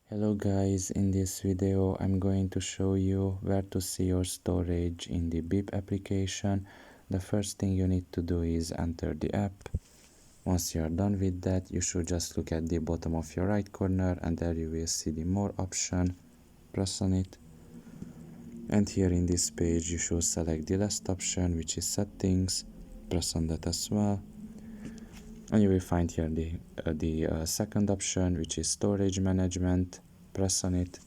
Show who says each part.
Speaker 1: Hello guys, in this video I'm going to show you where to see your storage in the Beep application. The first thing you need to do is enter the app. Once you are done with that, you should just look at the bottom of your right corner and there you will see the more option. Press on it. And here in this page you should select the last option, which is settings. Press on that as well. And you will find here the second option, which is storage management. Press on it.